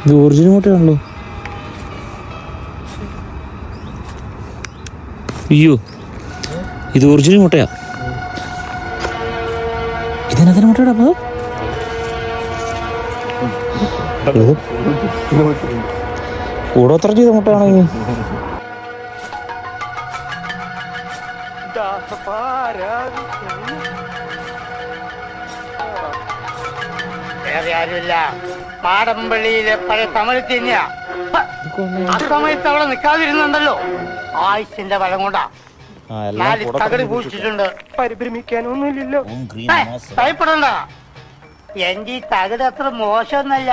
ഇത് ഒറിജിനൽ മുട്ടയാണല്ലോ. അയ്യോ, ഇത് ഒറിജിനൽ മുട്ടയാ. ഇതിനകത്തിന് മുട്ടയുടെ അപ്പൊ കൂടോത്ര ചെയ്ത മുട്ടയാണെങ്കിൽ വേറെ ആരുമില്ല, മാടമ്പള്ളിയിലെ പഴയ തമിഴ് തന്നെയാ. ആ സമയത്ത് അവിടെ നിൽക്കാതിരുന്നുണ്ടല്ലോ, ആയുസിന്റെ ബലം കൊണ്ടാ. നാല് തകട് പൂച്ചിട്ടുണ്ട്. പരിഭ്രമിക്കാനൊന്നുമില്ലല്ലോ. ഭയപ്പെടണ്ട, എന്റെ ഈ തകട് അത്ര മോശമൊന്നല്ല.